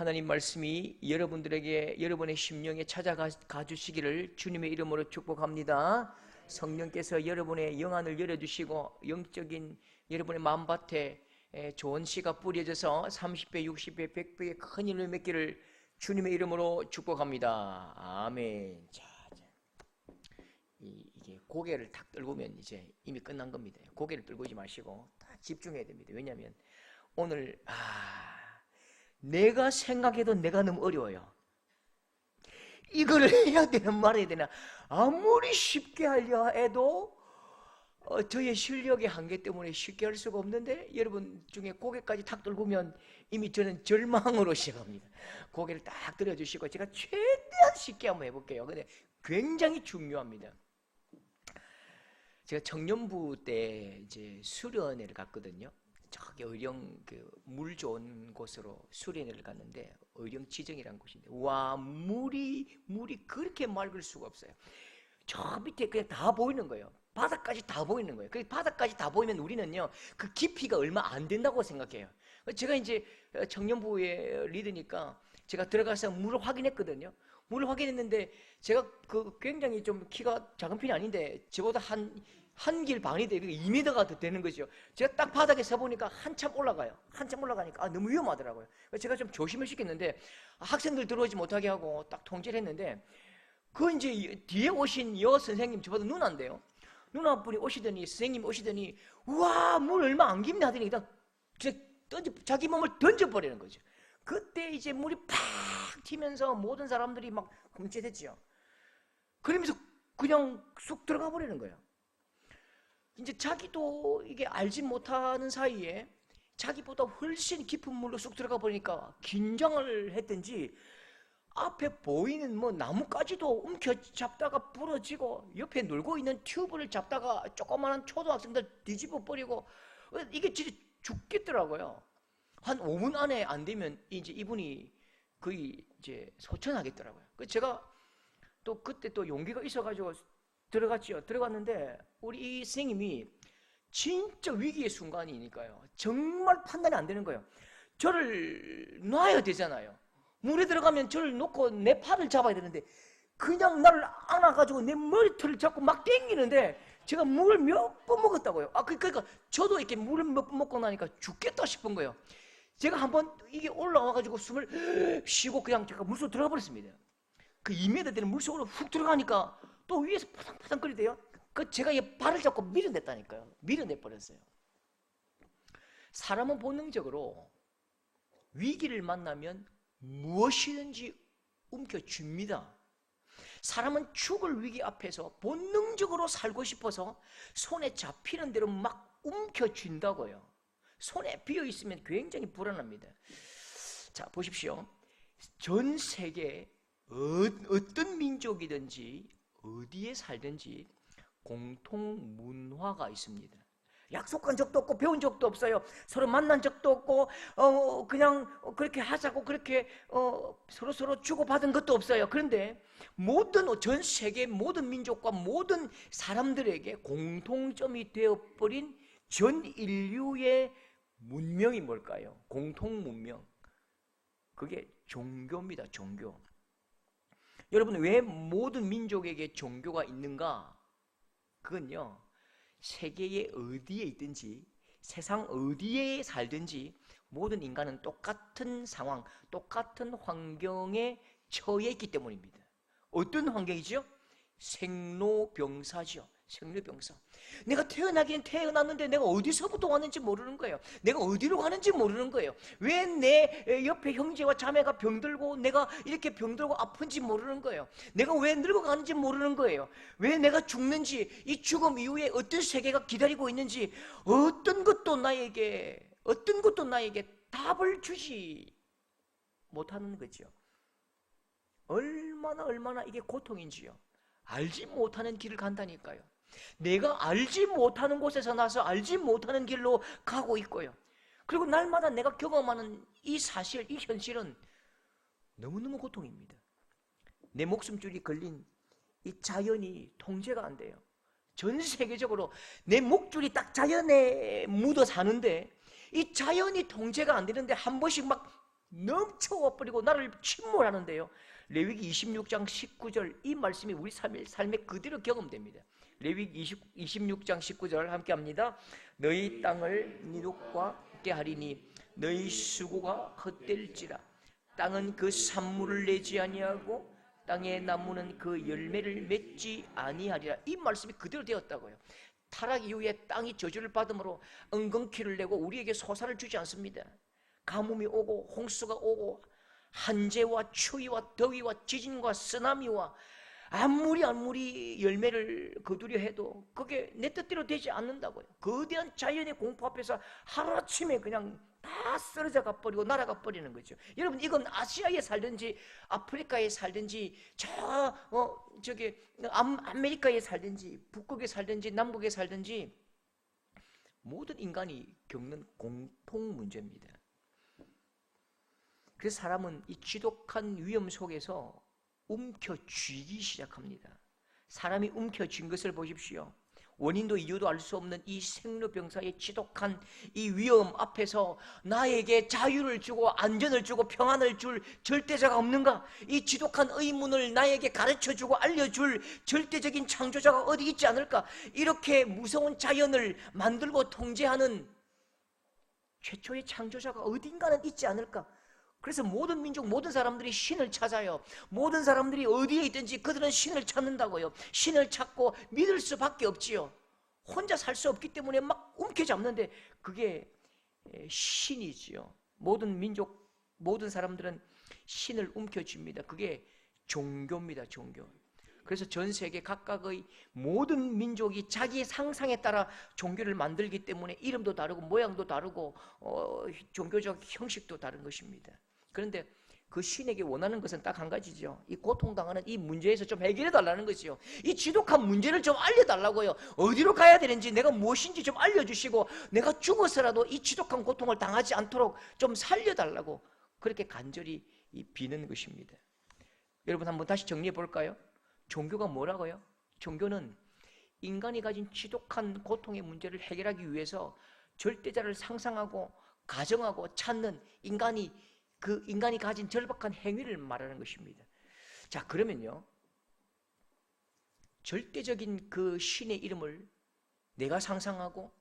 하나님 말씀이 여러분들에게 여러분의 심령에 찾아가 주시기를 주님의 이름으로 축복합니다. 성령께서 여러분의 영안을 열어주시고 영적인 여러분의 마음밭에 좋은 씨가 뿌려져서 30배, 60배, 100배의 큰 일을 맺기를 주님의 이름으로 축복합니다. 아멘. 자, 이게 고개를 탁 들고면 이제 이미 끝난 겁니다. 고개를 들고 지 마시고 딱 집중해야 됩니다. 왜냐하면 오늘 내가 생각해도 내가 너무 어려워요. 이거를 해야 되나 말아야 되나 아무리 쉽게 하려 해도 저의 실력의 한계 때문에 쉽게 할 수가 없는데, 여러분 중에 고개까지 탁 들고면 이미 저는 절망으로 시작합니다. 고개를 딱 들어주시고 제가 최대한 쉽게 한번 해볼게요. 근데 굉장히 중요합니다. 제가 청년부 때 이제 수련회를 갔거든요. 저기 의령 물 좋은 곳으로 수련회를 갔는데 의령 지정이라는 곳인데, 와, 물이 그렇게 맑을 수가 없어요. 저 밑에 그냥 다 보이는 거예요. 바닥까지 다 보이는 거예요. 그 바닥까지 다 보이면 우리는요 그 깊이가 얼마 안 된다고 생각해요. 제가 이제 청년부의 리더니까 제가 들어가서 물을 확인했거든요. 물을 확인했는데 제가 굉장히 좀 키가 작은 편이 아닌데 저보다 한 길 반이 돼, 2m가 더 되는 거죠. 제가 딱 바닥에 서 보니까 한참 올라가요. 한참 올라가니까 너무 위험하더라고요. 제가 좀 조심을 시켰는데 학생들 들어오지 못하게 하고 딱 통제를 했는데, 그 이제 뒤에 오신 여 선생님, 저보다 누나인데요. 누나분이 오시더니, 선생님이 오시더니, 우와, 물 얼마 안 깊네 하더니 일단 자기 몸을 던져버리는 거죠. 그때 이제 물이 팍 튀면서 모든 사람들이 막 흠칫했죠. 그러면서 그냥 쑥 들어가 버리는 거예요. 이제 자기도 이게 알지 못하는 사이에 자기보다 훨씬 깊은 물로 쑥 들어가 버리니까 긴장을 했든지 앞에 보이는 뭐 나뭇가지도 움켜잡다가 부러지고, 옆에 놀고 있는 튜브를 잡다가 조그마한 초등학생들 뒤집어 버리고, 이게 진짜 죽겠더라고요. 한 5분 안에 안 되면 이제 이분이 거의 이제 소천하겠더라고요. 제가 또 그때 또 용기가 있어가지고 들어갔죠. 들어갔는데 우리 이 선생님이 진짜 위기의 순간이니까요, 정말 판단이 안 되는 거예요. 저를 놔야 되잖아요. 물에 들어가면 저를 놓고 내 팔을 잡아야 되는데 그냥 나를 안아가지고 내 머리털을 잡고 막 당기는데, 제가 물을 몇 번 먹었다고요. 그러니까 저도 이렇게 물을 몇 번 먹고 나니까 죽겠다 싶은 거예요. 제가 한번 이게 올라와가지고 숨을 쉬고 그냥 제가 물속으로 들어가 버렸습니다. 그 2m 되는 물속으로 훅 들어가니까 또 위에서 파상파상거리대요. 제가 이 발을 잡고 밀어냈다니까요. 밀어내버렸어요. 사람은 본능적으로 위기를 만나면 무엇이든지 움켜쥡니다. 사람은 죽을 위기 앞에서 본능적으로 살고 싶어서 손에 잡히는 대로 막 움켜쥔다고요. 손에 비어있으면 굉장히 불안합니다. 자, 보십시오. 전 세계 어떤 민족이든지 어디에 살든지 공통 문화가 있습니다. 약속한 적도 없고 배운 적도 없어요. 서로 만난 적도 없고 그냥 그렇게 하자고 그렇게 서로 주고받은 것도 없어요. 그런데 전 세계 모든 민족과 모든 사람들에게 공통점이 되어버린 전 인류의 문명이 뭘까요? 공통 문명. 그게 종교입니다. 종교. 여러분, 왜 모든 민족에게 종교가 있는가? 그건요, 세계의 어디에 있든지 세상 어디에 살든지 모든 인간은 똑같은 상황, 똑같은 환경에 처해 있기 때문입니다. 어떤 환경이죠? 생로병사죠. 생로병사. 내가 태어나긴 태어났는데 내가 어디서부터 왔는지 모르는 거예요. 내가 어디로 가는지 모르는 거예요. 왜 내 옆에 형제와 자매가 병들고 내가 이렇게 병들고 아픈지 모르는 거예요. 내가 왜 늙어가는지 모르는 거예요. 왜 내가 죽는지, 이 죽음 이후에 어떤 세계가 기다리고 있는지 어떤 것도 나에게 답을 주지 못하는 거죠. 얼마나 이게 고통인지요. 알지 못하는 길을 간다니까요. 내가 알지 못하는 곳에서 나서 알지 못하는 길로 가고 있고요. 그리고 날마다 내가 경험하는 이 사실, 이 현실은 너무너무 고통입니다. 내 목숨줄이 걸린 이 자연이 통제가 안 돼요. 전 세계적으로 내 목줄이 딱 자연에 묻어 사는데 이 자연이 통제가 안 되는데 한 번씩 막 넘쳐와 버리고 나를 침몰하는데요. 레위기 26장 19절 이 말씀이 우리 삶에 그대로 경험됩니다. 레위기 26장 19절 함께 합니다. 너희 땅을 니둑과 함께 하리니 너희 수고가 헛될지라. 땅은 그 산물을 내지 아니하고 땅의 나무는 그 열매를 맺지 아니하리라. 이 말씀이 그대로 되었다고요. 타락 이후에 땅이 저주를 받음으로 엉겅퀴를 내고 우리에게 소사를 주지 않습니다. 가뭄이 오고 홍수가 오고 한재와 추위와 더위와 지진과 쓰나미와 아무리 열매를 거두려 해도 그게 내 뜻대로 되지 않는다고요. 거대한 자연의 공포 앞에서 하루아침에 그냥 다 쓰러져 가버리고 날아가 버리는 거죠. 여러분, 이건 아시아에 살든지 아프리카에 살든지 아메리카에 살든지 북극에 살든지 남극에 살든지 모든 인간이 겪는 공통 문제입니다. 그래서 사람은 이 지독한 위험 속에서 움켜쥐기 시작합니다. 사람이 움켜쥔 것을 보십시오. 원인도 이유도 알 수 없는 이 생로병사의 지독한 이 위험 앞에서 나에게 자유를 주고 안전을 주고 평안을 줄 절대자가 없는가? 이 지독한 의문을 나에게 가르쳐주고 알려줄 절대적인 창조자가 어디 있지 않을까? 이렇게 무서운 자연을 만들고 통제하는 최초의 창조자가 어딘가는 있지 않을까? 그래서 모든 민족, 모든 사람들이 신을 찾아요. 모든 사람들이 어디에 있든지 그들은 신을 찾는다고요. 신을 찾고 믿을 수밖에 없지요. 혼자 살 수 없기 때문에 막 움켜잡는데 그게 신이지요. 모든 민족, 모든 사람들은 신을 움켜쥡니다. 그게 종교입니다. 종교. 그래서 전 세계 각각의 모든 민족이 자기의 상상에 따라 종교를 만들기 때문에 이름도 다르고 모양도 다르고 종교적 형식도 다른 것입니다. 그런데 그 신에게 원하는 것은 딱 한 가지죠. 이 고통당하는 이 문제에서 좀 해결해 달라는 거죠. 이 지독한 문제를 좀 알려달라고요. 어디로 가야 되는지, 내가 무엇인지 좀 알려주시고 내가 죽어서라도 이 지독한 고통을 당하지 않도록 좀 살려달라고 그렇게 간절히 비는 것입니다. 여러분, 한번 다시 정리해 볼까요? 종교가 뭐라고요? 종교는 인간이 가진 지독한 고통의 문제를 해결하기 위해서 절대자를 상상하고 가정하고 찾는 인간이 가진 절박한 행위를 말하는 것입니다. 자, 그러면요, 절대적인 그 신의 이름을 내가 상상하고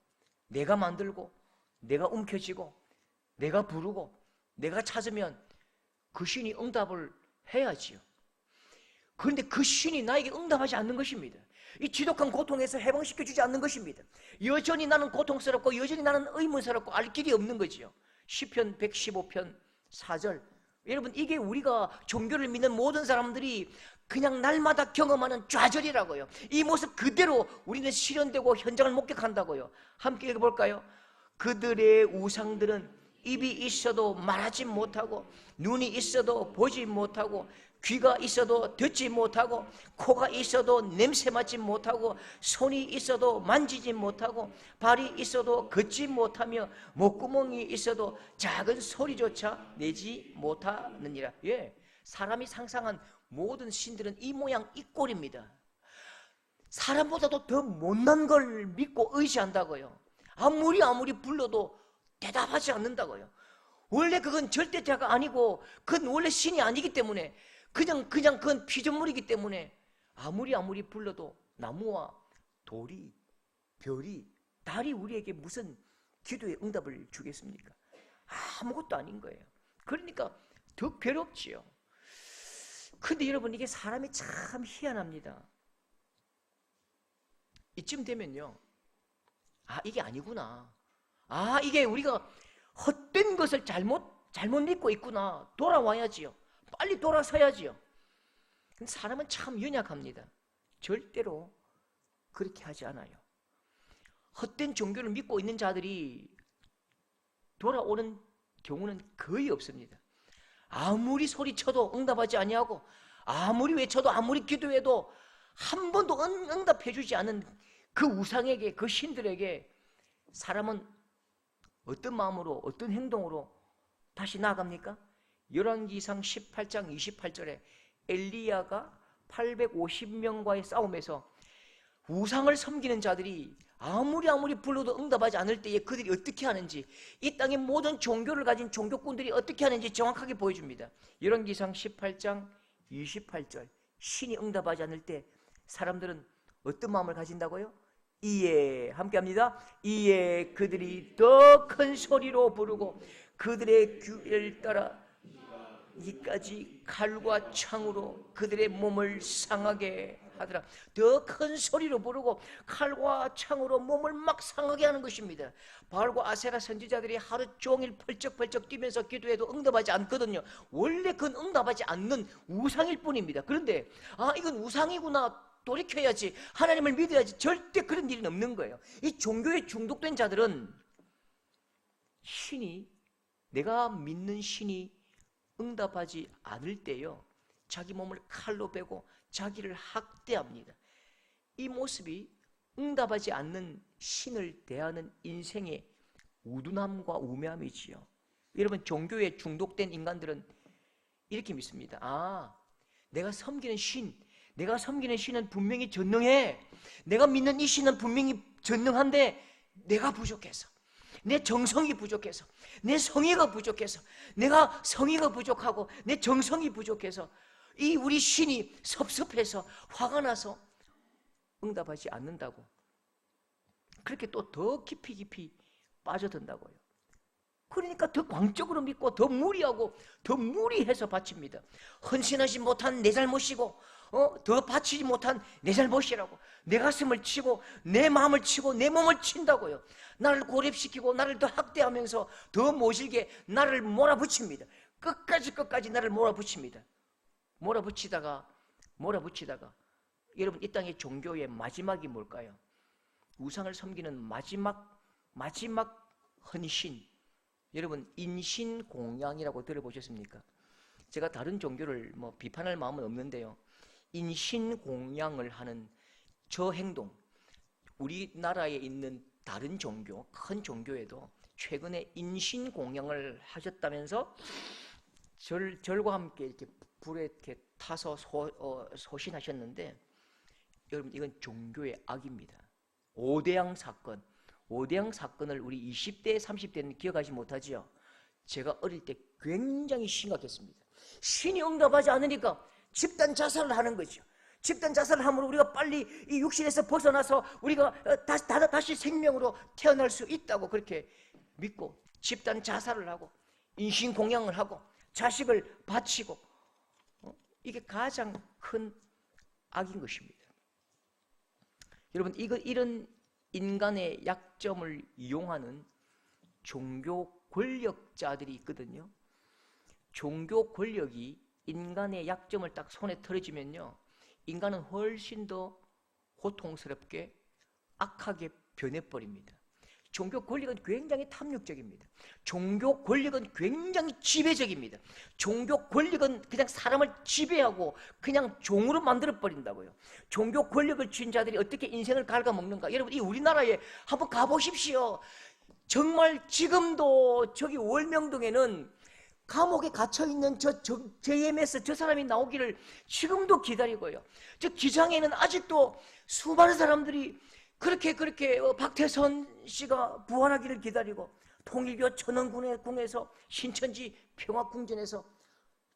내가 만들고 내가 움켜쥐고 내가 부르고 내가 찾으면 그 신이 응답을 해야지요. 그런데 그 신이 나에게 응답하지 않는 것입니다. 이 지독한 고통에서 해방시켜주지 않는 것입니다. 여전히 나는 고통스럽고 여전히 나는 의문스럽고 알 길이 없는 거지요. 시편 115편 4절. 여러분, 이게 우리가 종교를 믿는 모든 사람들이 그냥 날마다 경험하는 좌절이라고요. 이 모습 그대로 우리는 실현되고 현장을 목격한다고요. 함께 읽어볼까요? 그들의 우상들은 입이 있어도 말하지 못하고 눈이 있어도 보지 못하고 귀가 있어도 듣지 못하고 코가 있어도 냄새 맡지 못하고 손이 있어도 만지지 못하고 발이 있어도 걷지 못하며 목구멍이 있어도 작은 소리조차 내지 못하느니라. 예, 사람이 상상한 모든 신들은 이 모양 이 꼴입니다. 사람보다도 더 못난 걸 믿고 의지한다고요. 아무리 불러도 대답하지 않는다고요. 원래 그건 절대자가 아니고 그건 원래 신이 아니기 때문에 그냥 그건 피조물이기 때문에 아무리 불러도 나무와 돌이, 별이, 달이 우리에게 무슨 기도의 응답을 주겠습니까? 아무것도 아닌 거예요. 그러니까 더 괴롭지요. 근데 여러분, 이게 사람이 참 희한합니다. 이쯤 되면요, 이게 아니구나. 이게 우리가 헛된 것을 잘못 믿고 있구나. 돌아와야지요. 빨리 돌아서야지요. 근데 사람은 참 연약합니다. 절대로 그렇게 하지 않아요. 헛된 종교를 믿고 있는 자들이 돌아오는 경우는 거의 없습니다. 아무리 소리쳐도 응답하지 아니하고 아무리 외쳐도 아무리 기도해도 한 번도 응답해 주지 않은 그 우상에게, 그 신들에게 사람은 어떤 마음으로, 어떤 행동으로 다시 나아갑니까? 열왕기상 18장 28절에 엘리야가 850명과의 싸움에서 우상을 섬기는 자들이 아무리 불러도 응답하지 않을 때에 그들이 어떻게 하는지, 이 땅의 모든 종교를 가진 종교꾼들이 어떻게 하는지 정확하게 보여줍니다. 열왕기상 18장 28절, 신이 응답하지 않을 때 사람들은 어떤 마음을 가진다고요? 이에, 함께합니다. 이에 그들이 더 큰 소리로 부르고 그들의 귀를 따라 이까지 칼과 창으로 그들의 몸을 상하게 하더라. 더 큰 소리로 부르고 칼과 창으로 몸을 막 상하게 하는 것입니다. 바알과 아세라 선지자들이 하루 종일 펄쩍펄쩍 뛰면서 기도해도 응답하지 않거든요. 원래 그건 응답하지 않는 우상일 뿐입니다. 그런데 이건 우상이구나, 돌이켜야지, 하나님을 믿어야지, 절대 그런 일은 없는 거예요. 이 종교에 중독된 자들은 내가 믿는 신이 응답하지 않을 때요, 자기 몸을 칼로 베고 자기를 학대합니다. 이 모습이 응답하지 않는 신을 대하는 인생의 우둔함과 우매함이지요. 여러분, 종교에 중독된 인간들은 이렇게 믿습니다. 내가 섬기는 신은 분명히 전능해. 내가 믿는 이 신은 분명히 전능한데 내가 부족해서, 내 정성이 부족해서, 내 성의가 부족해서, 내가 성의가 부족하고 내 정성이 부족해서 이 우리 신이 섭섭해서 화가 나서 응답하지 않는다고, 그렇게 또 더 깊이 빠져든다고요. 그러니까 더 광적으로 믿고 더 무리하고 더 무리해서 바칩니다. 헌신하지 못한 내 잘못이고 더 바치지 못한 내 잘못이라고 내 가슴을 치고 내 마음을 치고 내 몸을 친다고요. 나를 고립시키고 나를 더 학대하면서 더 모질게 나를 몰아붙입니다. 끝까지 나를 몰아붙입니다. 몰아붙이다가 여러분, 이 땅의 종교의 마지막이 뭘까요? 우상을 섬기는 마지막 헌신, 여러분, 인신공양이라고 들어보셨습니까? 제가 다른 종교를 비판할 마음은 없는데요, 인신공양을 하는 저 행동, 우리나라에 있는 다른 종교, 큰 종교에도 최근에 인신공양을 하셨다면서 절과 함께 이렇게 불에 이렇게 타서 소신하셨는데, 여러분, 이건 종교의 악입니다. 오대양 사건을 우리 20대, 30대는 기억하지 못하지요. 제가 어릴 때 굉장히 심각했습니다. 신이 응답하지 않으니까 집단 자살을 하는 거죠. 집단 자살을 함으로 우리가 빨리 이 육신에서 벗어나서 우리가 다시 생명으로 태어날 수 있다고 그렇게 믿고 집단 자살을 하고 인신공양을 하고 자식을 바치고, 이게 가장 큰 악인 것입니다. 여러분, 이런 인간의 약점을 이용하는 종교 권력자들이 있거든요. 종교 권력이 인간의 약점을 딱 손에 털어주면요, 인간은 훨씬 더 고통스럽게 악하게 변해버립니다. 종교 권력은 굉장히 탐욕적입니다. 종교 권력은 굉장히 지배적입니다. 종교 권력은 그냥 사람을 지배하고 그냥 종으로 만들어버린다고요. 종교 권력을 쥔 자들이 어떻게 인생을 갉아먹는가, 여러분, 이 우리나라에 한번 가보십시오. 정말 지금도 저기 월명동에는 감옥에 갇혀있는 저 JMS 저 사람이 나오기를 지금도 기다리고요. 저 기장에는 아직도 수많은 사람들이 그렇게 박태선 씨가 부활하기를 기다리고, 통일교 천원궁에서 신천지 평화궁전에서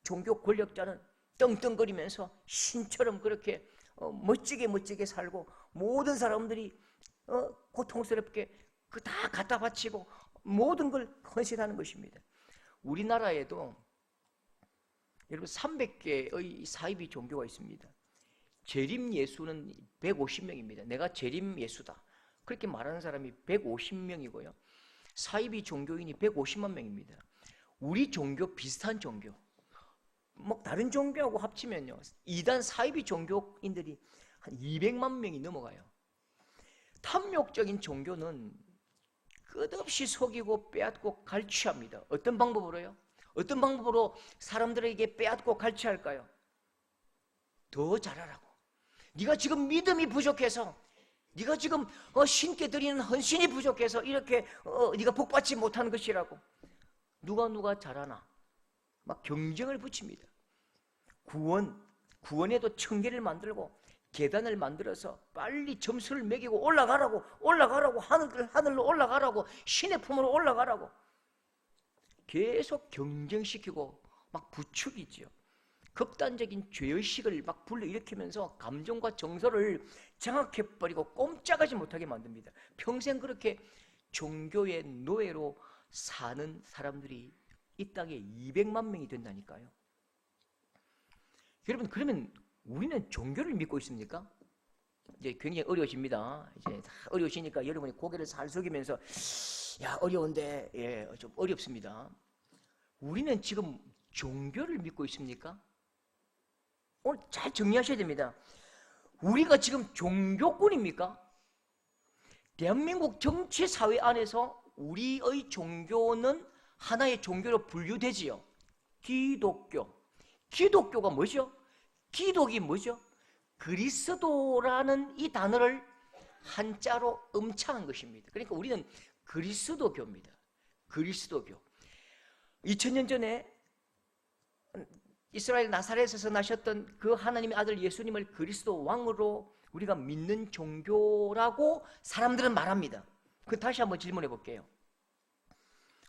종교 권력자는 떵떵거리면서 신처럼 그렇게 멋지게 살고, 모든 사람들이 고통스럽게 다 갖다 바치고 모든 걸 헌신하는 것입니다. 우리나라에도 여러분 300개의 사이비 종교가 있습니다. 재림 예수는 150명입니다. 내가 재림 예수다 그렇게 말하는 사람이 150명이고요. 사이비 종교인이 150만 명입니다. 우리 종교 비슷한 종교, 다른 종교하고 합치면요, 이단 사이비 종교인들이 한 200만 명이 넘어가요. 탐욕적인 종교는 끝없이 속이고 빼앗고 갈취합니다. 어떤 방법으로요? 어떤 방법으로 사람들에게 빼앗고 갈취할까요? 더 잘하라고. 네가 지금 믿음이 부족해서, 네가 지금 신께 드리는 헌신이 부족해서 이렇게 네가 복받지 못한 것이라고. 누가 잘하나 막 경쟁을 붙입니다. 구원에도 청계를 만들고 계단을 만들어서 빨리 점수를 매기고 올라가라고 하늘로 올라가라고 신의 품으로 올라가라고 계속 경쟁시키고 막 부추기죠. 극단적인 죄의식을 막 불러일으키면서 감정과 정서를 장악해버리고 꼼짝하지 못하게 만듭니다. 평생 그렇게 종교의 노예로 사는 사람들이 이 땅에 200만 명이 된다니까요. 여러분, 그러면 우리는 종교를 믿고 있습니까? 이제 굉장히 어려워집니다. 이제 다 어려우시니까 여러분이 고개를 살 숙이면서 야, 어려운데, 예, 좀 어렵습니다. 우리는 지금 종교를 믿고 있습니까? 오늘 잘 정리하셔야 됩니다. 우리가 지금 종교꾼입니까? 대한민국 정치 사회 안에서 우리의 종교는 하나의 종교로 분류되지요. 기독교. 기독교가 뭐죠? 기독이 뭐죠? 그리스도라는 이 단어를 한자로 음창한 것입니다. 그러니까 우리는 그리스도교입니다. 그리스도교. 2000년 전에 이스라엘 나사렛에서 나셨던 그 하나님의 아들 예수님을 그리스도 왕으로 우리가 믿는 종교라고 사람들은 말합니다. 그 다시 한번 질문해 볼게요.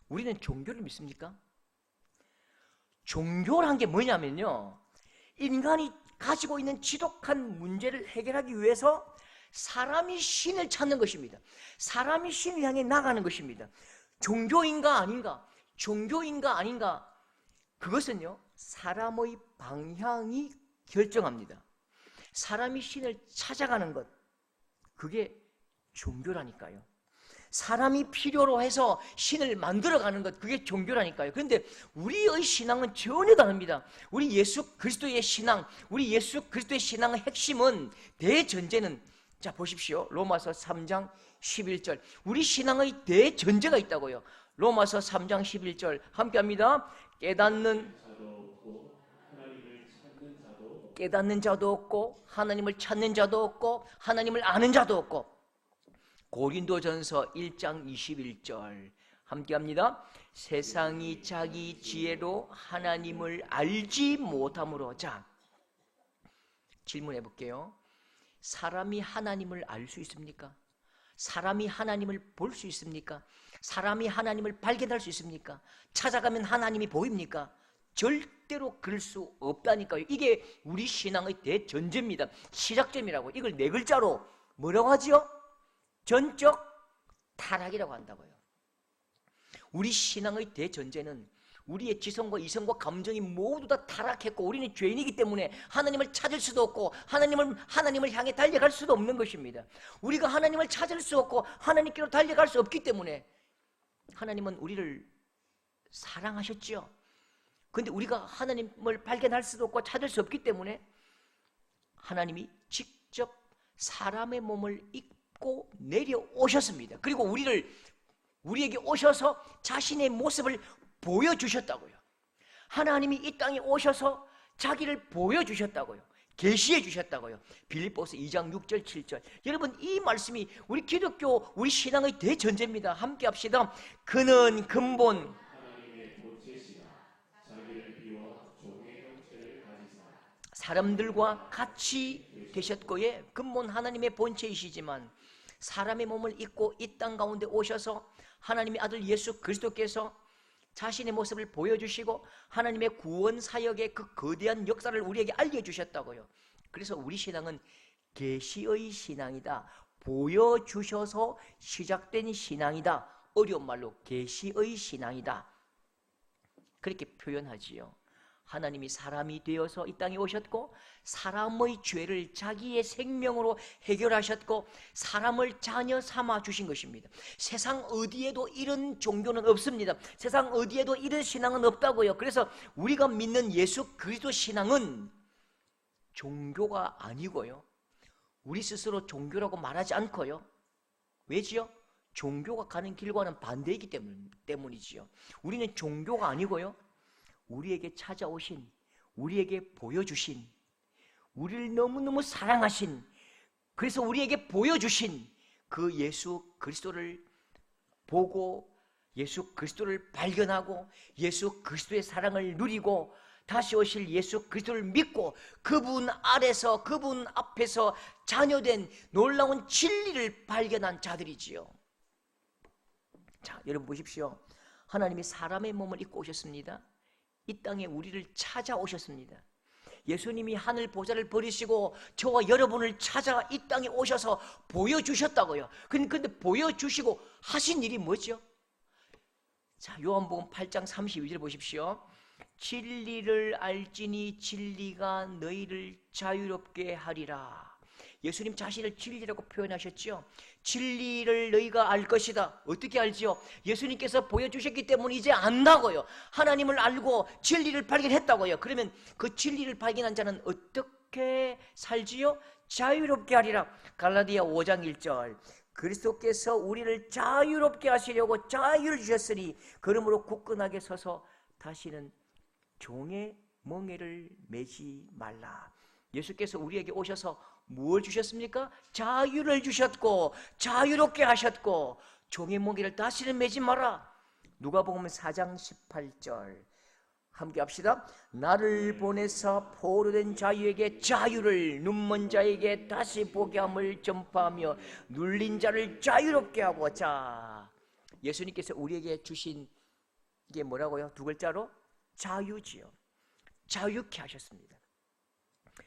우리는 종교를 믿습니까? 종교란 게 뭐냐면요, 인간이 가지고 있는 지독한 문제를 해결하기 위해서 사람이 신을 찾는 것입니다. 사람이 신을 향해 나가는 것입니다. 종교인가 아닌가? 종교인가 아닌가? 그것은요, 사람의 방향이 결정합니다. 사람이 신을 찾아가는 것, 그게 종교라니까요. 사람이 필요로 해서 신을 만들어가는 것, 그게 종교라니까요. 그런데 우리의 신앙은 전혀 다릅니다. 우리 예수 그리스도의 신앙, 우리 예수 그리스도의 신앙의 핵심은, 대전제는, 자 보십시오. 로마서 3장 11절. 우리 신앙의 대전제가 있다고요. 로마서 3장 11절 함께 합니다. 깨닫는 자도 없고 하나님을 찾는 자도 없고 하나님을 아는 자도 없고. 고린도전서 1장 21절 함께 합니다. 세상이 자기 지혜로 하나님을 알지 못함으로. 자, 질문해 볼게요. 사람이 하나님을 알 수 있습니까? 사람이 하나님을 볼 수 있습니까? 사람이 하나님을 발견할 수 있습니까? 찾아가면 하나님이 보입니까? 절대로 그럴 수 없다니까요. 이게 우리 신앙의 대전제입니다. 시작점이라고. 이걸 네 글자로 뭐라고 하지요? 전적 타락이라고 한다고요. 우리 신앙의 대전제는 우리의 지성과 이성과 감정이 모두 다 타락했고 우리는 죄인이기 때문에 하나님을 찾을 수도 없고 하나님을 향해 달려갈 수도 없는 것입니다. 우리가 하나님을 찾을 수 없고 하나님께로 달려갈 수 없기 때문에 하나님은 우리를 사랑하셨죠. 그런데 우리가 하나님을 발견할 수도 없고 찾을 수 없기 때문에 하나님이 직접 사람의 몸을 입고 내려오셨습니다. 그리고 우리에게 오셔서 자신의 모습을 보여주셨다고요. 하나님이 이 땅에 오셔서 자기를 보여주셨다고요. 계시해 주셨다고요. 빌립보서 2장 6절 7절. 여러분, 이 말씀이 우리 기독교, 우리 신앙의 대전제입니다. 함께 합시다. 그는 근본 사람들과 같이 되셨고에 근본 하나님의 본체이시지만 사람의 몸을 입고 이 땅 가운데 오셔서 하나님의 아들 예수 그리스도께서 자신의 모습을 보여주시고 하나님의 구원 사역의 그 거대한 역사를 우리에게 알려주셨다고요. 그래서 우리 신앙은 계시의 신앙이다. 보여주셔서 시작된 신앙이다. 어려운 말로 계시의 신앙이다. 그렇게 표현하지요. 하나님이 사람이 되어서 이 땅에 오셨고 사람의 죄를 자기의 생명으로 해결하셨고 사람을 자녀 삼아 주신 것입니다. 세상 어디에도 이런 종교는 없습니다. 세상 어디에도 이런 신앙은 없다고요. 그래서 우리가 믿는 예수 그리스도 신앙은 종교가 아니고요, 우리 스스로 종교라고 말하지 않고요. 왜지요? 종교가 가는 길과는 반대이기 때문이지요. 우리는 종교가 아니고요, 우리에게 찾아오신, 우리에게 보여주신, 우리를 너무너무 사랑하신, 그래서 우리에게 보여주신 그 예수 그리스도를 보고 예수 그리스도를 발견하고 예수 그리스도의 사랑을 누리고 다시 오실 예수 그리스도를 믿고 그분 아래서, 그분 앞에서 자녀된 놀라운 진리를 발견한 자들이지요. 자, 여러분 보십시오. 하나님이 사람의 몸을 입고 오셨습니다. 이 땅에 우리를 찾아오셨습니다. 예수님이 하늘 보좌를 버리시고 저와 여러분을 찾아 이 땅에 오셔서 보여주셨다고요. 근데 보여주시고 하신 일이 뭐죠? 자, 요한복음 8장 32절 보십시오. 진리를 알지니 진리가 너희를 자유롭게 하리라. 예수님 자신을 진리라고 표현하셨죠. 진리를 너희가 알 것이다. 어떻게 알지요? 예수님께서 보여주셨기 때문에 이제 안다고요. 하나님을 알고 진리를 발견했다고요. 그러면 그 진리를 발견한 자는 어떻게 살지요? 자유롭게 하리라. 갈라디아 5장 1절. 그리스도께서 우리를 자유롭게 하시려고 자유를 주셨으니 그러므로 굳건하게 서서 다시는 종의 멍에를 매지 말라. 예수께서 우리에게 오셔서 무엇을 주셨습니까? 자유를 주셨고 자유롭게 하셨고 종의 멍에를 다시는 매지 마라. 누가복음 4장 18절 함께 합시다. 나를 보내사 포로된 자유에게 자유를, 눈먼 자에게 다시 보게 함을 전파하며 눌린 자를 자유롭게 하고. 자, 예수님께서 우리에게 주신 게 뭐라고요? 두 글자로 자유지요. 자유케 하셨습니다.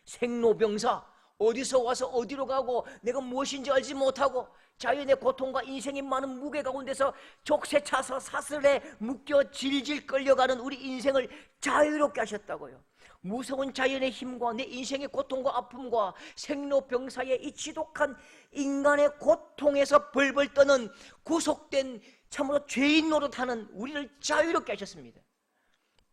생로병사, 어디서 와서 어디로 가고 내가 무엇인지 알지 못하고 자연의 고통과 인생의 많은 무게 가운데서 족쇄 차서 사슬에 묶여 질질 끌려가는 우리 인생을 자유롭게 하셨다고요. 무서운 자연의 힘과 내 인생의 고통과 아픔과 생로병사의 이 지독한 인간의 고통에서 벌벌 떠는 구속된 참으로 죄인 노릇하는 우리를 자유롭게 하셨습니다.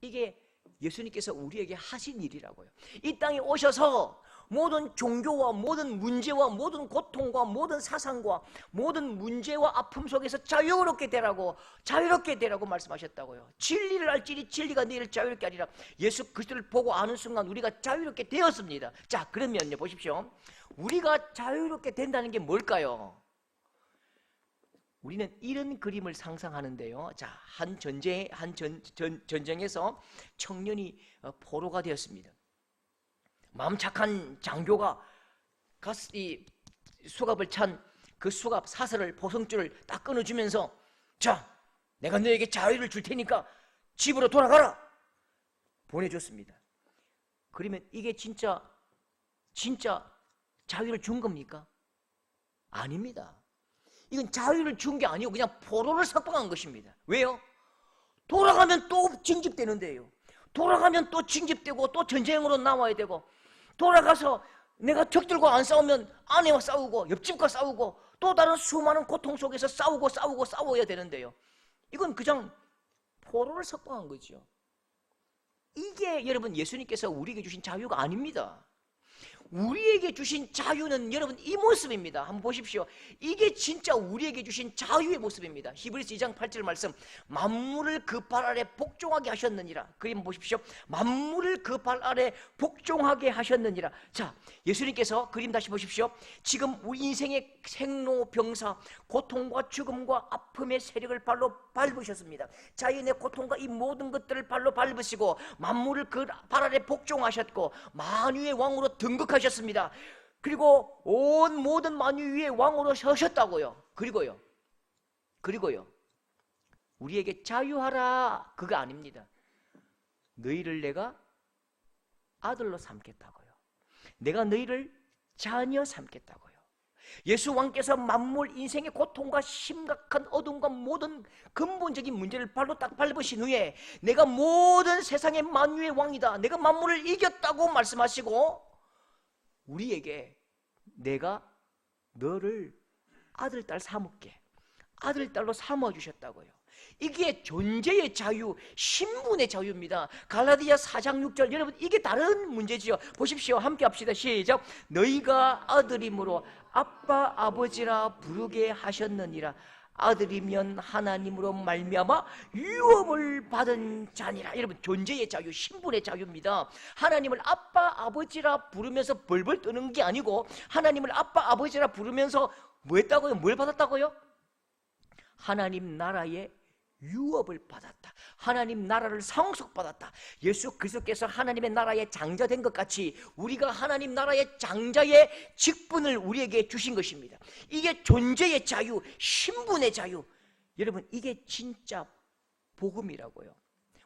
이게 예수님께서 우리에게 하신 일이라고요. 이 땅에 오셔서 모든 종교와 모든 문제와 모든 고통과 모든 사상과 모든 문제와 아픔 속에서 자유롭게 되라고 말씀하셨다고요. 진리를 알지니 진리가 너희를 자유롭게 하리라. 예수 그리스도를 보고 아는 순간 우리가 자유롭게 되었습니다. 자, 그러면요 보십시오. 우리가 자유롭게 된다는 게 뭘까요? 우리는 이런 그림을 상상하는데요. 자, 한 전쟁에서 청년이 포로가 되었습니다. 마음 착한 장교가 이 수갑을 찬 그 수갑 사슬을 보성줄을 딱 끊어주면서 자, 내가 너에게 자유를 줄 테니까 집으로 돌아가라 보내줬습니다. 그러면 이게 진짜 자유를 준 겁니까? 아닙니다. 이건 자유를 준 게 아니고 그냥 포로를 석방한 것입니다. 왜요? 돌아가면 또 징집되는데요. 돌아가면 또 징집되고 또 전쟁으로 나와야 되고, 돌아가서 내가 적들과 안 싸우면 아내와 싸우고 옆집과 싸우고 또 다른 수많은 고통 속에서 싸워야 되는데요. 이건 그냥 포로를 석방한 거죠. 이게 여러분 예수님께서 우리에게 주신 자유가 아닙니다. 우리에게 주신 자유는 여러분 이 모습입니다. 한번 보십시오. 이게 진짜 우리에게 주신 자유의 모습입니다. 히브리서 2장 8절 말씀, 만물을 그 발 아래 복종하게 하셨느니라. 그림 보십시오. 만물을 그 발 아래 복종하게 하셨느니라. 자, 예수님께서 그림 다시 보십시오. 지금 우리 인생의 생로병사, 고통과 죽음과 아픔의 세력을 발로 밟으셨습니다. 자연의 고통과 이 모든 것들을 발로 밟으시고 만물을 그 발 아래 복종하셨고 만유의 왕으로 등극하셨습니다. 그리고 온 모든 만유 위에 왕으로 서셨다고요. 그리고요 우리에게 자유하라 그거 아닙니다. 너희를 내가 아들로 삼겠다고요. 내가 너희를 자녀 삼겠다고요. 예수 왕께서 만물 인생의 고통과 심각한 어둠과 모든 근본적인 문제를 발로 딱 밟으신 후에 내가 모든 세상의 만유의 왕이다, 내가 만물을 이겼다고 말씀하시고 우리에게 내가 너를 아들, 딸 삼을게, 아들, 딸로 삼아주셨다고요. 이게 존재의 자유, 신분의 자유입니다. 갈라디아 4장 6절, 여러분 이게 다른 문제지요. 보십시오. 함께 합시다. 시작. 너희가 아들이므로 아빠 아버지라 부르게 하셨느니라. 아들이면 하나님으로 말미암아 유업을 받은 자니라. 여러분 존재의 자유, 신분의 자유입니다. 하나님을 아빠 아버지라 부르면서 벌벌 떠는 게 아니고 하나님을 아빠 아버지라 부르면서 뭐 했다고요? 뭘 받았다고요? 하나님 나라의 유업을 받았다. 하나님 나라를 상속받았다. 예수 그리스도께서 하나님의 나라의 장자된 것 같이 우리가 하나님 나라의 장자의 직분을 우리에게 주신 것입니다. 이게 존재의 자유, 신분의 자유. 여러분, 이게 진짜 복음이라고요.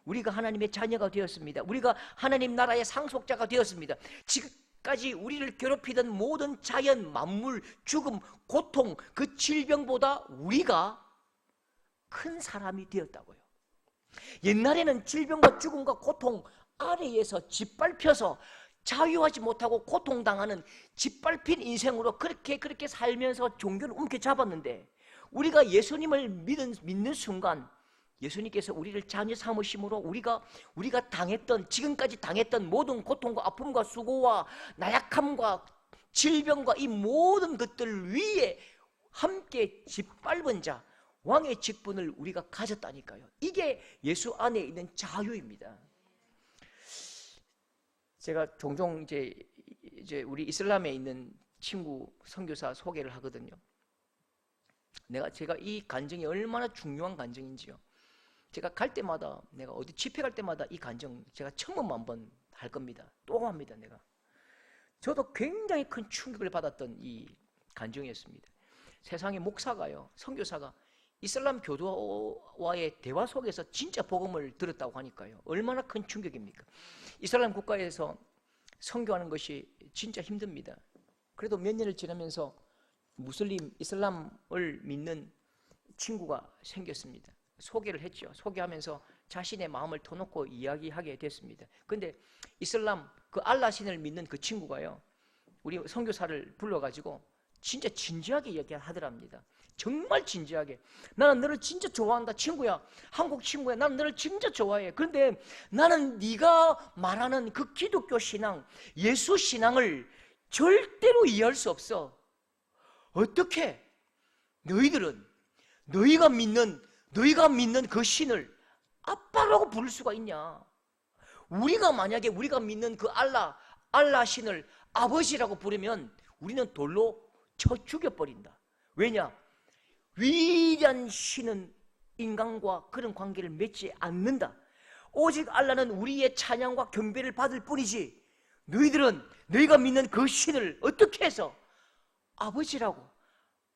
우리가 하나님의 자녀가 되었습니다. 우리가 하나님 나라의 상속자가 되었습니다. 지금까지 우리를 괴롭히던 모든 자연, 만물, 죽음, 고통, 그 질병보다 우리가 큰 사람이 되었다고요. 옛날에는 질병과 죽음과 고통 아래에서 짓밟혀서 자유하지 못하고 고통당하는 짓밟힌 인생으로 그렇게 살면서 종교를 움켜잡았는데, 우리가 예수님을 믿는 순간 예수님께서 우리를 자녀 삼으심으로 우리가 당했던, 지금까지 당했던 모든 고통과 아픔과 수고와 나약함과 질병과 이 모든 것들 위에 함께 짓밟은 자, 왕의 직분을 우리가 가졌다니까요. 이게 예수 안에 있는 자유입니다. 제가 종종 이제 우리 이슬람에 있는 친구 선교사 소개를 하거든요. 제가 이 간증이 얼마나 중요한 간증인지요. 제가 갈 때마다, 내가 어디 집회 갈 때마다 이 간증 제가 1000번 번 할 겁니다. 또 합니다. 저도 굉장히 큰 충격을 받았던 이 간증이었습니다. 세상에 목사가요, 선교사가 이슬람 교도와의 대화 속에서 진짜 복음을 들었다고 하니까요, 얼마나 큰 충격입니까? 이슬람 국가에서 선교하는 것이 진짜 힘듭니다. 그래도 몇 년을 지나면서 이슬람을 믿는 친구가 생겼습니다. 소개를 했죠. 소개하면서 자신의 마음을 터놓고 이야기하게 됐습니다. 근데 이슬람 그 알라 신을 믿는 그 친구가요, 우리 선교사를 불러가지고 진짜 진지하게 이야기하더랍니다. 정말 진지하게. 나는 너를 진짜 좋아한다, 친구야. 한국 친구야. 나는 너를 진짜 좋아해. 그런데 나는 네가 말하는 그 기독교 신앙, 예수 신앙을 절대로 이해할 수 없어. 어떻게 너희가 믿는 그 신을 아빠라고 부를 수가 있냐? 만약에 우리가 믿는 그 알라 신을 아버지라고 부르면 우리는 돌로 쳐 죽여버린다. 왜냐? 위대한 신은 인간과 그런 관계를 맺지 않는다. 오직 알라는 우리의 찬양과 경배를 받을 뿐이지, 너희가 믿는 그 신을 어떻게 해서 아버지라고,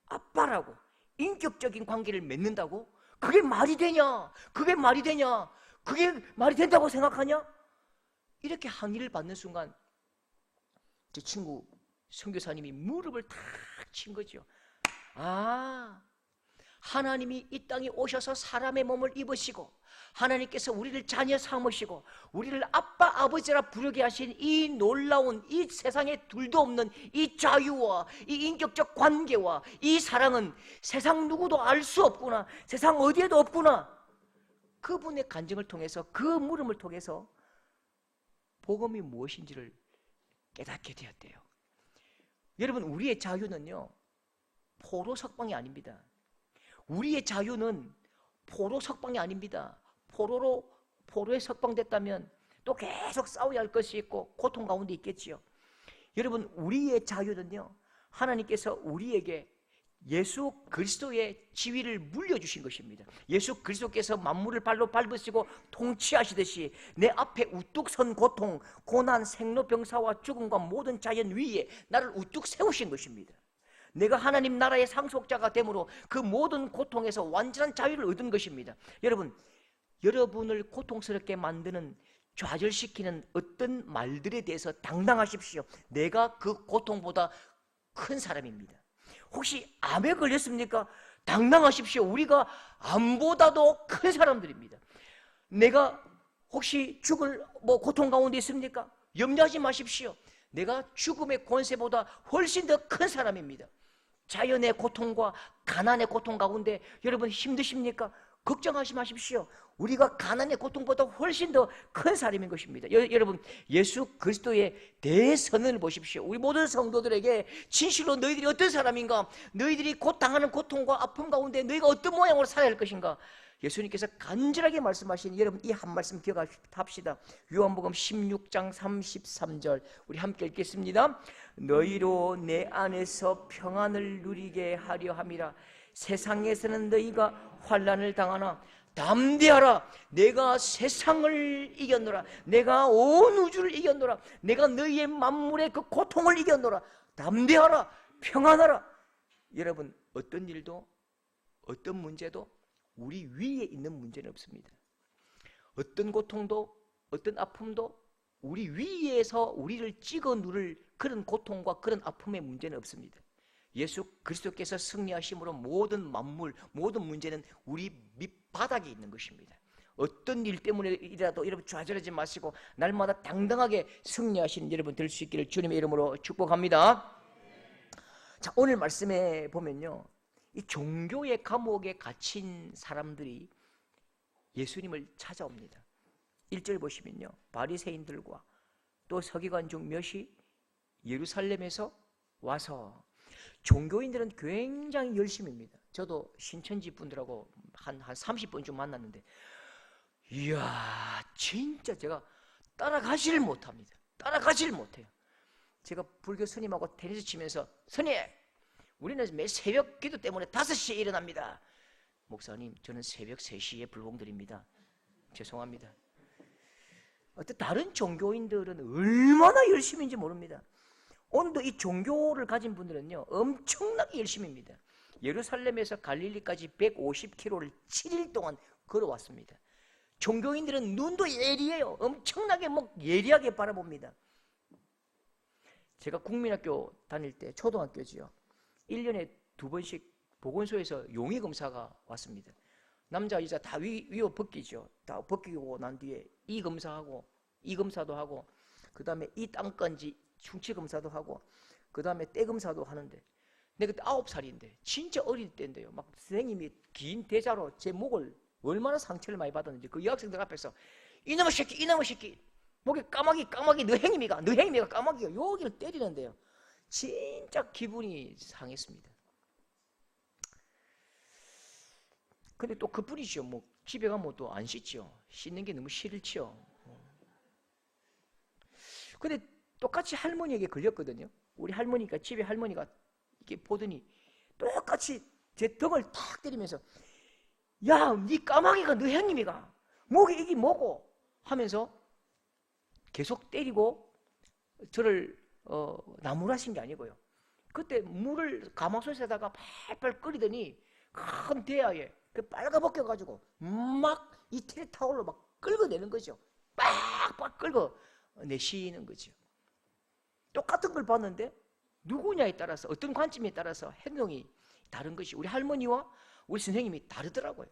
아빠라고 인격적인 관계를 맺는다고? 그게 말이 되냐? 그게 말이 된다고 생각하냐? 이렇게 항의를 받는 순간 제 친구 선교사님이 무릎을 탁 친 거죠. 하나님이 이 땅에 오셔서 사람의 몸을 입으시고 하나님께서 우리를 자녀 삼으시고 우리를 아빠 아버지라 부르게 하신 이 놀라운, 이 세상에 둘도 없는 이 자유와 이 인격적 관계와 이 사랑은 세상 누구도 알 수 없구나, 세상 어디에도 없구나. 그분의 간증을 통해서, 그 물음을 통해서 복음이 무엇인지를 깨닫게 되었대요. 여러분, 우리의 자유는요, 포로 석방이 아닙니다. 우리의 자유는 포로 석방이 아닙니다. 포로에 석방됐다면 또 계속 싸워야 할 것이 있고 고통 가운데 있겠지요. 여러분, 우리의 자유는요, 하나님께서 우리에게 예수 그리스도의 지위를 물려주신 것입니다. 예수 그리스도께서 만물을 발로 밟으시고 통치하시듯이 내 앞에 우뚝 선 고통, 고난, 생로병사와 죽음과 모든 자연 위에 나를 우뚝 세우신 것입니다. 내가 하나님 나라의 상속자가 되므로 그 모든 고통에서 완전한 자유를 얻은 것입니다. 여러분을 고통스럽게 만드는, 좌절시키는 어떤 말들에 대해서 당당하십시오. 내가 그 고통보다 큰 사람입니다. 혹시 암에 걸렸습니까? 당당하십시오. 우리가 암보다도 큰 사람들입니다. 내가 혹시 죽을 고통 가운데 있습니까? 염려하지 마십시오. 내가 죽음의 권세보다 훨씬 더 큰 사람입니다. 자연의 고통과 가난의 고통 가운데 여러분 힘드십니까? 걱정하지 마십시오. 우리가 가난의 고통보다 훨씬 더 큰 사람인 것입니다. 여러분, 예수 그리스도의 대선을 보십시오. 우리 모든 성도들에게 진실로 너희들이 어떤 사람인가, 너희들이 곧 당하는 고통과 아픔 가운데 너희가 어떤 모양으로 살아야 할 것인가, 예수님께서 간절하게 말씀하신, 여러분 이 한 말씀 기억합시다. 요한복음 16장 33절 우리 함께 읽겠습니다. 너희로 내 안에서 평안을 누리게 하려 함이라. 세상에서는 너희가 환난을 당하나 담대하라. 내가 세상을 이겼노라. 내가 온 우주를 이겼노라. 내가 너희의 만물의 그 고통을 이겼노라. 담대하라. 평안하라. 여러분, 어떤 일도 어떤 문제도 우리 위에 있는 문제는 없습니다. 어떤 고통도 어떤 아픔도 우리 위에서 우리를 찍어 누를 그런 고통과 그런 아픔의 문제는 없습니다. 예수 그리스도께서 승리하심으로 모든 만물, 모든 문제는 우리 밑바닥에 있는 것입니다. 어떤 일 때문에라도 여러분 좌절하지 마시고 날마다 당당하게 승리하시는 여러분 될 수 있기를 주님의 이름으로 축복합니다. 자, 오늘 말씀에 보면요, 이 종교의 감옥에 갇힌 사람들이 예수님을 찾아옵니다. 1절 보시면요, 바리새인들과 또 서기관 중 몇이 예루살렘에서 와서, 종교인들은 굉장히 열심입니다. 저도 신천지 분들하고 한 30분 만났는데, 이야, 진짜 제가 따라가지를 못합니다. 따라가지를 못해요. 제가 불교 스님하고 테니스 치면서, 스님, 우리는 매 새벽 기도 때문에 5시에 일어납니다. 목사님, 저는 새벽 3시에 불공드립니다. 죄송합니다. 어떤 다른 종교인들은 얼마나 열심인지 모릅니다. 오늘도 이 종교를 가진 분들은요, 엄청나게 열심입니다. 예루살렘에서 갈릴리까지 150km를 7일 동안 걸어왔습니다. 종교인들은 눈도 예리해요. 엄청나게 예리하게 바라봅니다. 제가 국민학교 다닐 때, 초등학교지요, 1년에 2번씩 보건소에서 용의검사가 왔습니다. 남자 여자 다 위로 벗기죠. 다 벗기고 난 뒤에 이 검사하고 이 검사도 하고, 그 다음에 이 땅건지 충치 검사도 하고, 그 다음에 때 검사도 하는데, 내가 그때 9살인데 진짜 어릴 때인데요, 막 선생님이 긴 대자로 제 목을 얼마나 상처를 많이 받았는지 그 여학생들 앞에서 이놈의 새끼, 이놈의 새끼, 목에 까마귀 너 행님이가 까마귀가 여기를 때리는데요, 진짜 기분이 상했습니다. 근데 또 그뿐이죠. 집에 가면 또 안 씻죠. 씻는 게 너무 싫지요. 근데 똑같이 할머니에게 걸렸거든요. 우리 할머니가, 집에 할머니가 이렇게 보더니 똑같이 제 등을 탁 때리면서, 야, 네 까마귀가 너 형님이가 목에 이게 뭐고 하면서 계속 때리고 저를 나무라신 게 아니고요. 그때 물을 가마솥에다가 팔팔 끓이더니 큰 대야에 그 빨가벗겨가지고 막 이 테레타올로 막 긁어내는 거죠. 빡빡 긁어내시는 거죠. 똑같은 걸 봤는데 누구냐에 따라서, 어떤 관점에 따라서 행동이 다른 것이, 우리 할머니와 우리 선생님이 다르더라고요.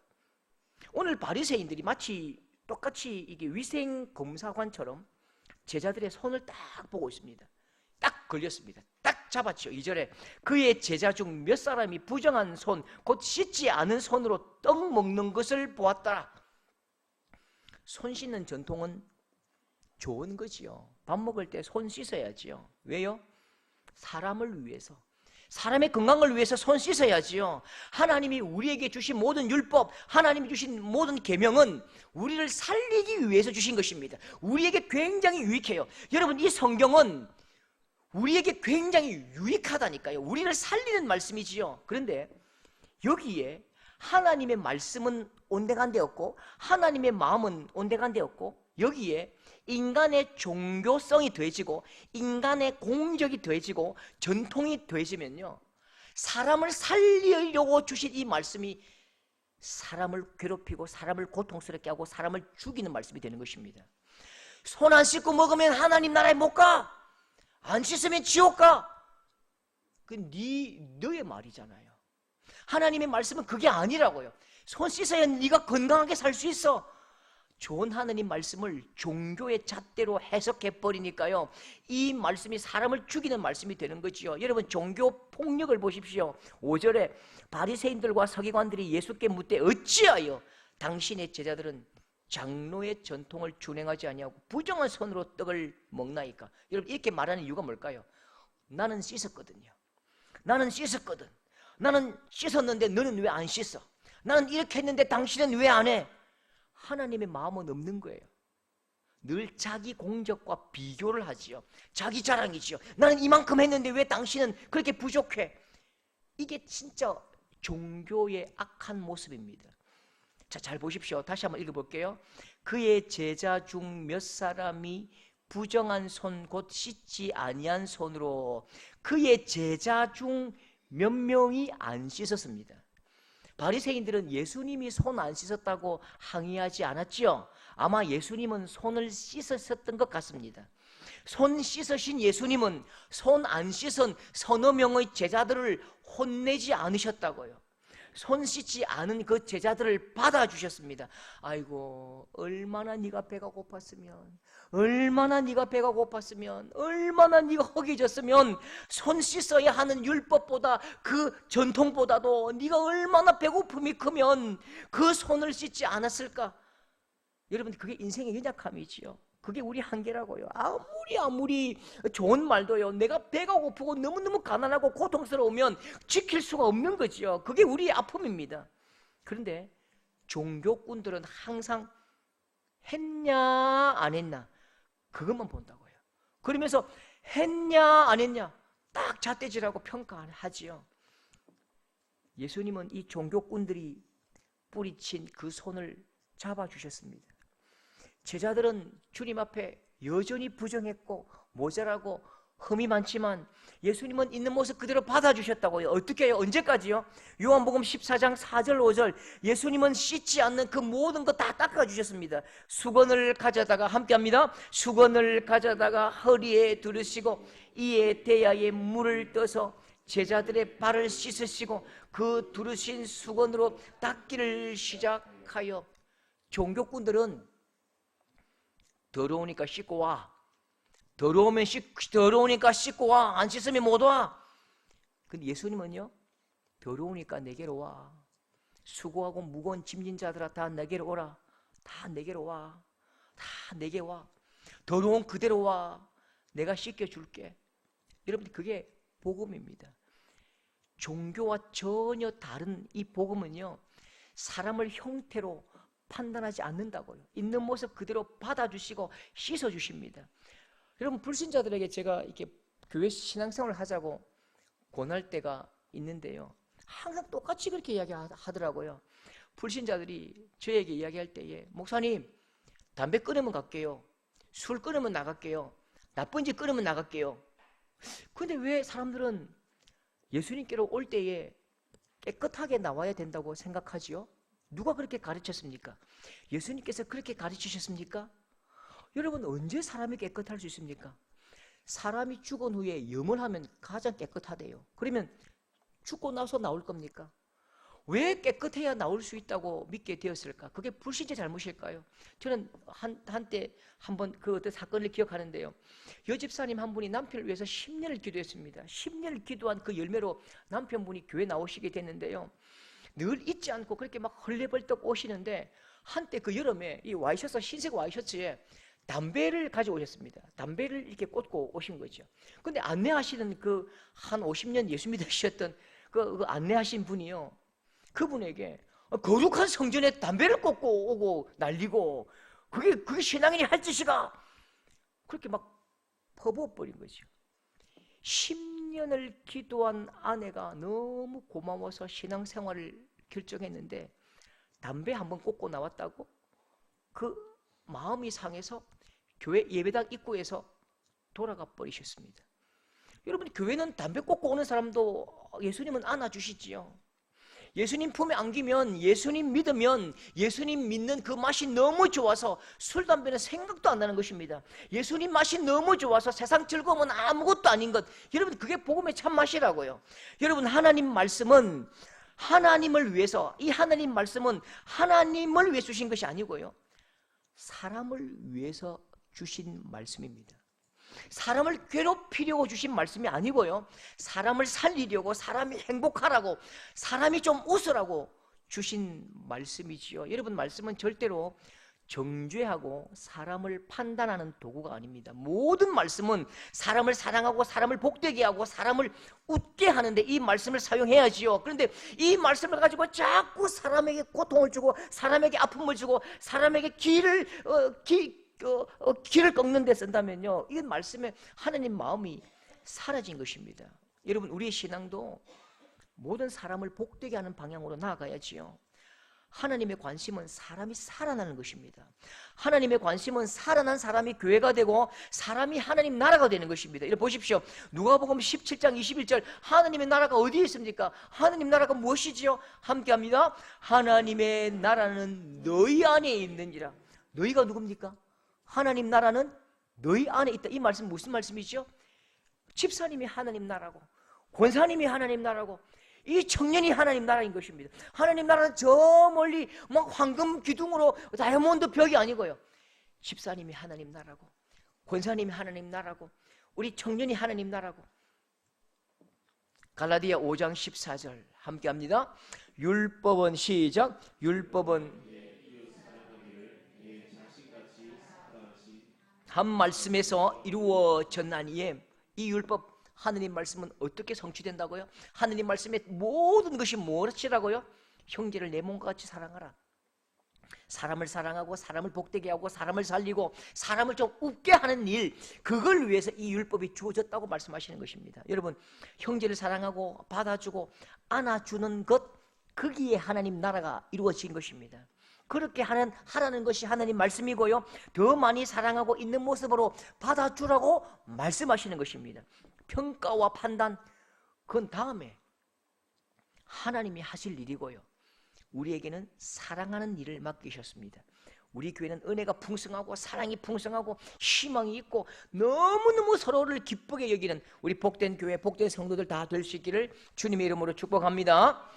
오늘 바리새인들이 마치 똑같이 이게 위생 검사관처럼 제자들의 손을 딱 보고 있습니다. 딱 걸렸습니다. 딱 잡았죠. 2절에 그의 제자 중 몇 사람이 부정한 손, 곧 씻지 않은 손으로 떡 먹는 것을 보았더라. 손 씻는 전통은 좋은 거지요. 밥 먹을 때 손 씻어야지요. 왜요? 사람을 위해서, 사람의 건강을 위해서 손 씻어야지요. 하나님이 우리에게 주신 모든 율법, 하나님이 주신 모든 계명은 우리를 살리기 위해서 주신 것입니다. 우리에게 굉장히 유익해요. 여러분, 이 성경은 우리에게 굉장히 유익하다니까요. 우리를 살리는 말씀이지요. 그런데 여기에 하나님의 말씀은 온데간데 없고, 하나님의 마음은 온데간데 없고, 여기에 인간의 종교성이 더해지고 인간의 공적이 더해지고 전통이 더해지면요, 사람을 살리려고 주신 이 말씀이 사람을 괴롭히고 사람을 고통스럽게 하고 사람을 죽이는 말씀이 되는 것입니다. 손 안 씻고 먹으면 하나님 나라에 못 가, 안 씻으면 지옥 가. 그 너의 말이잖아요. 하나님의 말씀은 그게 아니라고요. 손 씻어야 네가 건강하게 살 수 있어. 좋은 하나님 말씀을 종교의 잣대로 해석해 버리니까요, 이 말씀이 사람을 죽이는 말씀이 되는 거지요. 여러분, 종교 폭력을 보십시오. 5절에 바리새인들과 서기관들이 예수께 묻되 어찌하여 당신의 제자들은 장로의 전통을 준행하지 아니하고 부정한 손으로 떡을 먹나이까? 여러분, 이렇게 말하는 이유가 뭘까요? 나는 씻었거든요. 나는 씻었거든. 나는 씻었는데 너는 왜 안 씻어? 나는 이렇게 했는데 당신은 왜 안 해? 하나님의 마음은 없는 거예요. 늘 자기 공적과 비교를 하지요. 자기 자랑이지요. 나는 이만큼 했는데 왜 당신은 그렇게 부족해? 이게 진짜 종교의 악한 모습입니다. 자, 잘 보십시오. 다시 한번 읽어볼게요. 그의 제자 중 몇 사람이 부정한 손 곧 씻지 아니한 손으로 그의 제자 중 몇 명이 안 씻었습니다. 바리새인들은 예수님이 손 안 씻었다고 항의하지 않았지요. 아마 예수님은 손을 씻으셨던 것 같습니다. 손 씻으신 예수님은 손 안 씻은 서너 명의 제자들을 혼내지 않으셨다고요. 손 씻지 않은 그 제자들을 받아주셨습니다. 아이고, 얼마나 네가 배가 고팠으면, 얼마나 네가 배가 고팠으면, 얼마나 네가 허기졌으면 손 씻어야 하는 율법보다 그 전통보다도 네가 얼마나 배고픔이 크면 그 손을 씻지 않았을까? 여러분, 그게 인생의 연약함이지요. 그게 우리 한계라고요. 아무리 좋은 말도요, 내가 배가 고프고 너무너무 가난하고 고통스러우면 지킬 수가 없는 거지요. 그게 우리의 아픔입니다. 그런데 종교꾼들은 항상 했냐 안 했나 그것만 본다고요. 그러면서 했냐 안 했냐 딱 잣대질하고 평가하지요. 예수님은 이 종교꾼들이 뿌리친 그 손을 잡아주셨습니다. 제자들은 주님 앞에 여전히 부정했고 모자라고 흠이 많지만 예수님은 있는 모습 그대로 받아주셨다고요. 어떻게 해요? 언제까지요? 요한복음 14장 4절 5절 예수님은 씻지 않는 그 모든 거 다 닦아주셨습니다. 수건을 가져다가 함께합니다. 수건을 가져다가 허리에 두르시고 이에 대야에 물을 떠서 제자들의 발을 씻으시고 그 두르신 수건으로 닦기를 시작하여 종교꾼들은 더러우니까 씻고 와. 더러우니까 씻고 와. 안 씻으면 못 와. 근데 예수님은요, 더러우니까 내게로 와. 수고하고 무거운 짐진 자들아 다 내게로 오라. 다 내게로 와. 다 내게 와. 더러운 그대로 와. 내가 씻겨줄게. 여러분들 그게 복음입니다. 종교와 전혀 다른 이 복음은요, 사람을 형태로 판단하지 않는다고요. 있는 모습 그대로 받아주시고 씻어주십니다. 여러분, 불신자들에게 제가 이렇게 교회 신앙생활을 하자고 권할 때가 있는데요, 항상 똑같이 그렇게 이야기하더라고요. 불신자들이 저에게 이야기할 때에 목사님, 담배 끊으면 갈게요. 술 끊으면 나갈게요. 나쁜 짓 끊으면 나갈게요. 근데 왜 사람들은 예수님께로 올 때에 깨끗하게 나와야 된다고 생각하지요? 누가 그렇게 가르쳤습니까? 예수님께서 그렇게 가르치셨습니까? 여러분, 언제 사람이 깨끗할 수 있습니까? 사람이 죽은 후에 염을 가장 깨끗하대요. 그러면 죽고 나서 나올 겁니까? 왜 깨끗해야 나올 수 있다고 믿게 되었을까? 그게 불신자 잘못일까요? 저는 한때 한번 그 어떤 사건을 기억하는데요, 여집사님 한 분이 남편을 위해서 10년을 기도했습니다. 10년을 기도한 그 열매로 남편분이 교회 나오시게 됐는데요, 늘 잊지 않고 그렇게 막 헐레벌떡 오시는데 한때 그 여름에 이 와이셔츠, 흰색 와이셔츠에 담배를 가져오셨습니다. 담배를 이렇게 꽂고 오신 거죠. 근데 안내하시는 그 한 50년 예수 믿으셨던 그 안내하신 분이요, 그분에게 거룩한 성전에 담배를 꽂고 오고 날리고 그게 신앙인이 할 짓이가, 그렇게 막 퍼부어버린 거죠. 10년을 기도한 아내가 너무 고마워서 신앙생활을 결정했는데 담배 한번 꽂고 나왔다고 그 마음이 상해서 교회 예배당 입구에서 돌아가 버리셨습니다. 여러분, 교회는 담배 꽂고 오는 사람도 예수님은 안아주시지요. 예수님 품에 안기면, 예수님 믿으면, 예수님 믿는 그 맛이 너무 좋아서 술, 담배는 생각도 안 나는 것입니다. 예수님 맛이 너무 좋아서 세상 즐거움은 아무것도 아닌 것, 여러분, 그게 복음의 참맛이라고요. 여러분, 하나님 말씀은 하나님을 위해서, 이 하나님 말씀은 하나님을 위해 주신 것이 아니고요, 사람을 위해서 주신 말씀입니다. 사람을 괴롭히려고 주신 말씀이 아니고요, 사람을 살리려고, 사람이 행복하라고, 사람이 좀 웃으라고 주신 말씀이지요. 여러분, 말씀은 절대로 정죄하고 사람을 판단하는 도구가 아닙니다. 모든 말씀은 사람을 사랑하고 사람을 복되게 하고 사람을 웃게 하는데 이 말씀을 사용해야지요. 그런데 이 말씀을 가지고 자꾸 사람에게 고통을 주고 사람에게 아픔을 주고 사람에게 길을 꺾는 데 쓴다면요, 이 말씀에 하나님 마음이 사라진 것입니다. 여러분, 우리의 신앙도 모든 사람을 복되게 하는 방향으로 나아가야지요. 하나님의 관심은 사람이 살아나는 것입니다. 하나님의 관심은 살아난 사람이 교회가 되고 사람이 하나님 나라가 되는 것입니다. 이렇게 보십시오. 누가복음 17장 21절 하나님의 나라가 어디에 있습니까? 하나님 나라가 무엇이지요? 함께합니다. 하나님의 나라는 너희 안에 있느니라. 너희가 누굽니까? 하나님 나라는 너희 안에 있다. 이 말씀 무슨 말씀이죠? 집사님이 하나님 나라고, 권사님이 하나님 나라고, 이 청년이 하나님 나라인 것입니다. 하나님 나라는 저 멀리 막 황금 기둥으로 다이아몬드 벽이 아니고요. 집사님이 하나님 나라고, 권사님이 하나님 나라고, 우리 청년이 하나님 나라고. 갈라디아 5장 14절 함께합니다. 율법은 시작. 율법은 한 말씀에서 이루어졌나니에. 이 율법 하느님 말씀은 어떻게 성취된다고요? 하느님 말씀의 모든 것이 무엇이라고요? 형제를 내 몸과 같이 사랑하라. 사람을 사랑하고 사람을 복되게 하고 사람을 살리고 사람을 좀 웃게 하는 일, 그걸 위해서 이 율법이 주어졌다고 말씀하시는 것입니다. 여러분, 형제를 사랑하고 받아주고 안아주는 것, 거기에 하나님 나라가 이루어진 것입니다. 그렇게 하라는 것이 하나님 말씀이고요, 더 많이 사랑하고 있는 모습으로 받아주라고 말씀하시는 것입니다. 평가와 판단, 그건 다음에 하나님이 하실 일이고요, 우리에게는 사랑하는 일을 맡기셨습니다. 우리 교회는 은혜가 풍성하고 사랑이 풍성하고 희망이 있고 너무너무 서로를 기쁘게 여기는 우리 복된 교회, 복된 성도들 다 될 수 있기를 주님의 이름으로 축복합니다.